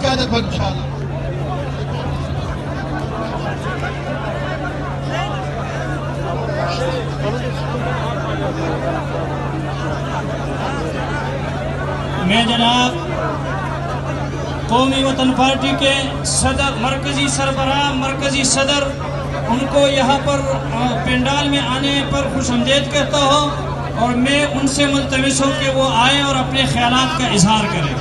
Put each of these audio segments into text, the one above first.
قیادت پر انشاءاللہ۔ میں جناب قومی وطن پارٹی کے صدر، مرکزی سربراہ، مرکزی صدر، ان کو یہاں پر پنڈال میں آنے پر خوش آمدید کہتا ہوں، اور میں ان سے ملتمس ہوں کہ وہ آئیں اور اپنے خیالات کا اظہار کریں۔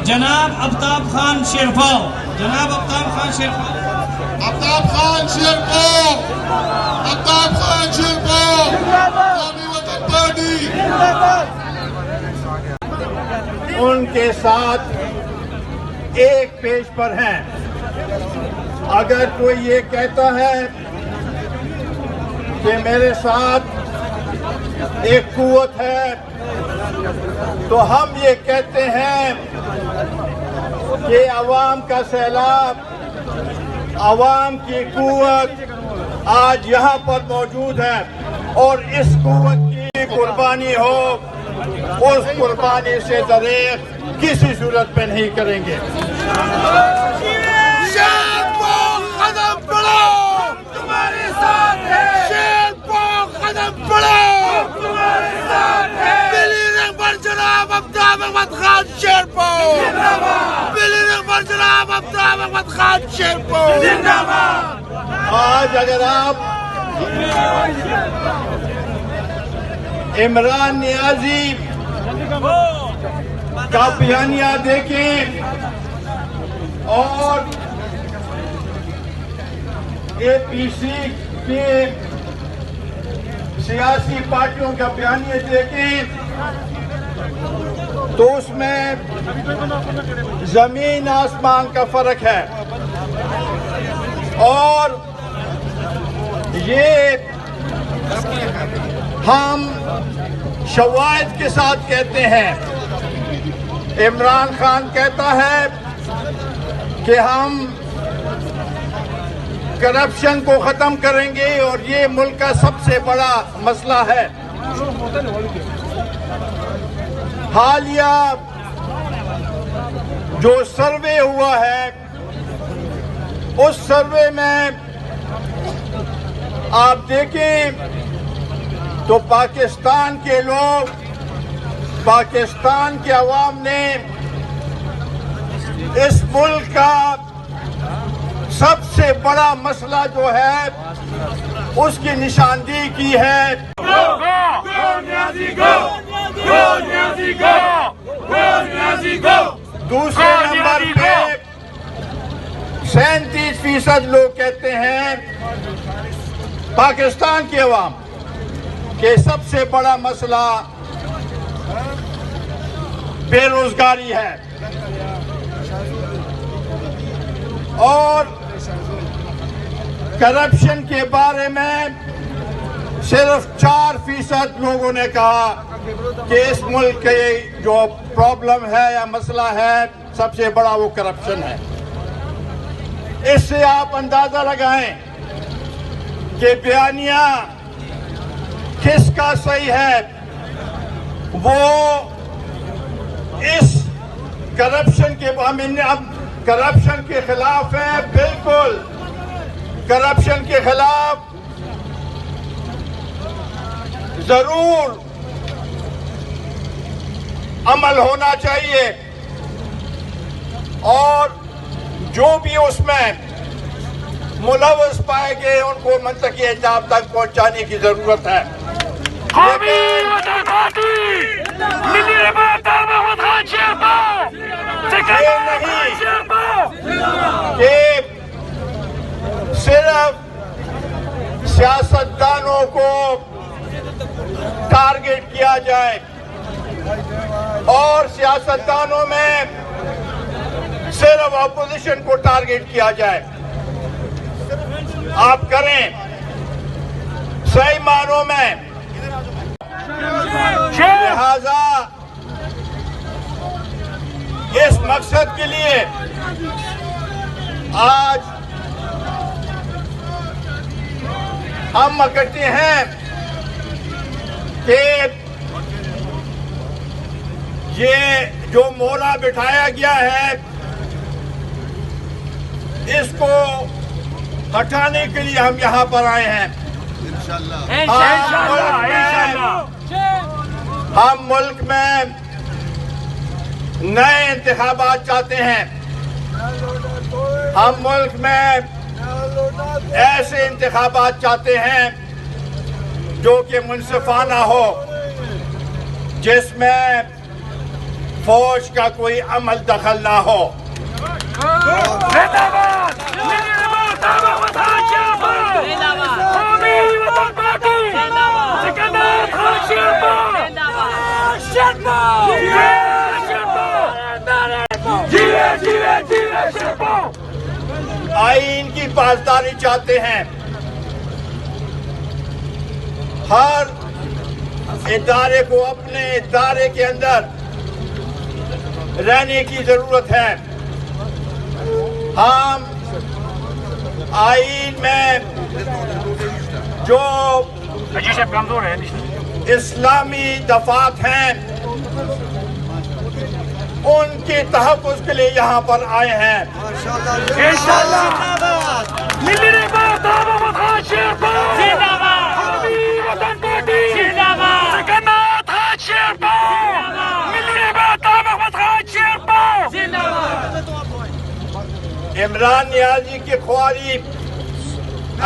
جناب آفتاب خان شیرپاؤ، جناب آفتاب خان شیرپاؤ، آفتاب خان شیرپاؤ، آفتاب خان شیرپاؤ، قومی وطن پارٹی۔ ان کے ساتھ ایک پیج پر ہیں۔ اگر کوئی یہ کہتا ہے کہ میرے ساتھ ایک قوت ہے، تو ہم یہ کہتے ہیں کہ عوام کا سیلاب، عوام کی قوت آج یہاں پر موجود ہے، اور اس قوت کی قربانی ہو، اس قربانی سے دریغ کسی صورت میں نہیں کریں گے۔ شیرپاؤ قدم بڑھاؤ، تمہارے ساتھ ہے۔ شیرپاؤ قدم بڑھاؤ، تمہارے ساتھ ہے۔ پلی رہبر جناب آفتاب احمد خان شیرپاؤ زندہ باد۔ پلی رہبر جناب آفتاب احمد خان شیرپاؤ زندہ باد۔ آج اگر آپ عمران نیازی کا بیانیہ دیکھیں اور اے پی سی کے سیاسی پارٹیوں کا بیانیہ دیکھیں، تو اس میں زمین آسمان کا فرق ہے، اور یہ ہم شواہد کے ساتھ کہتے ہیں۔ عمران خان کہتا ہے کہ ہم کرپشن کو ختم کریں گے، اور یہ ملک کا سب سے بڑا مسئلہ ہے۔ حالیہ جو سروے ہوا ہے، اس سروے میں آپ دیکھیں تو پاکستان کے لوگ، پاکستان کے عوام نے اس ملک کا سب سے بڑا مسئلہ جو ہے اس کی نشاندہی کی ہے۔ دوسرے نمبر پہ 37% لوگ کہتے ہیں، پاکستان کے عوام، کہ سب سے بڑا مسئلہ بے روزگاری ہے، اور کرپشن کے بارے میں صرف 4% لوگوں نے کہا کہ اس ملک کے جو پرابلم ہے یا مسئلہ ہے سب سے بڑا وہ کرپشن ہے۔ اس سے آپ اندازہ لگائیں کہ بیانیہ کس کا صحیح ہے۔ وہ اس کرپشن کے کرپشن کے خلاف ہے، بالکل کرپشن کے خلاف ضرور عمل ہونا چاہیے، اور جو بھی اس میں ملوث پائے گئے ان کو منطقی احتساب تک پہنچانے کی ضرورت ہے۔ یہ نہیں کہ صرف سیاستدانوں کو ٹارگٹ کیا جائے، اور سیاستدانوں میں صرف اپوزیشن کو ٹارگٹ کیا جائے۔ آپ کریں صحیح معنوں میں، لہذا اس مقصد کے لیے آج ہم اکٹھے ہیں کہ یہ جو مورا بٹھایا گیا ہے اس کو ہٹانے کے لیے ہم یہاں پر آئے ہیں۔ ہم ملک میں نئے انتخابات چاہتے ہیں۔ ہم ملک میں ایسے انتخابات چاہتے ہیں جو کہ منصفانہ ہو، جس میں فوج کا کوئی عمل دخل نہ ہو۔ آئین کی پاسداری چاہتے ہیں۔ ہر ادارے کو اپنے ادارے کے اندر رہنے کی ضرورت ہے۔ ہم آئین میں جو اسلامی دفعات ہیں ان کے تحفظ کے لیے یہاں پر آئے ہیں۔ عمران نیازی کی خواری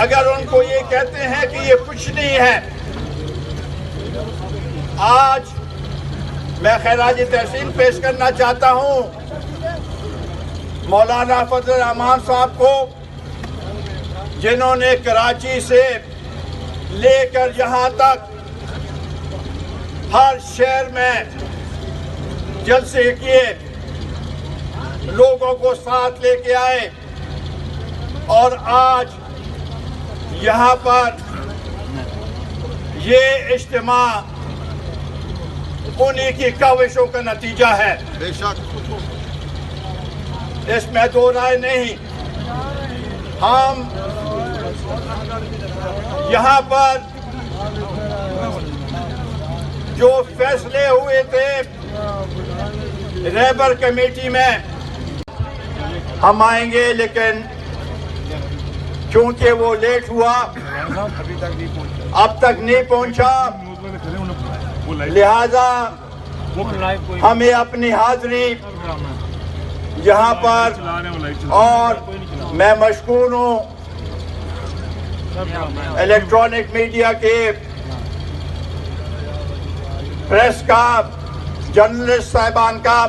اگر ان کو یہ کہتے ہیں کہ یہ کچھ نہیں ہے، آج میں خراج تحسین پیش کرنا چاہتا ہوں مولانا فضل الرحمان صاحب کو، جنہوں نے کراچی سے لے کر یہاں تک ہر شہر میں جلسے کیے، لوگوں کو ساتھ لے کے آئے، اور آج یہاں پر یہ اجتماع انہی کی کاوشوں کا نتیجہ ہے۔ بے شک اس میں دو رائے نہیں۔ ہم یہاں پر جو فیصلے ہوئے تھے رہبر کمیٹی میں، ہم آئیں گے، لیکن چونکہ وہ لیٹ ہوا، اب تک نہیں پہنچا، لہذا ہمیں اپنی حاضری یہاں پر، اور میں مشکور ہوں الیکٹرانک میڈیا کے پریس کا، جرنلسٹ صاحبان کا،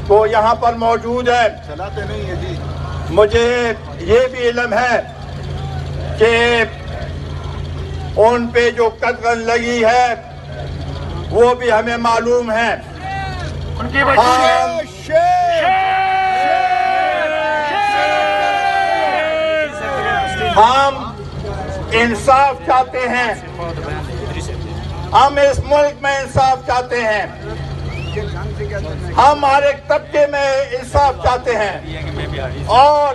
وہ یہاں پر موجود ہے۔ چلاتے نہیں ہے جی۔ مجھے یہ بھی علم ہے کہ ان پہ جو قدغن لگی ہے وہ بھی ہمیں معلوم ہے۔ ہم انصاف چاہتے ہیں، ہم اس ملک میں انصاف چاہتے ہیں، ہم ہر ایک طبقے میں انصاف چاہتے ہیں، اور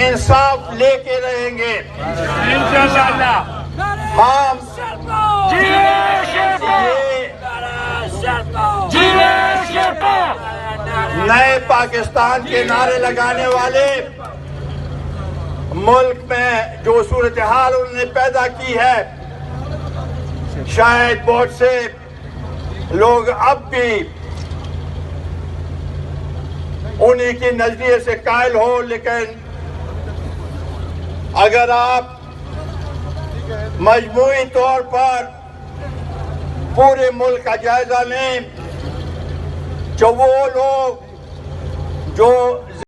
انصاف لے کے رہیں گے انشاءاللہ۔ ہم نئے پاکستان کے نعرے لگانے والے، ملک میں جو صورتحال انہوں نے پیدا کی ہے، شاید بہت سے لوگ اب بھی انہی کی نظریے سے قائل ہو، لیکن اگر آپ مجموعی طور پر پورے ملک کا جائزہ لیں، جو وہ لوگ جو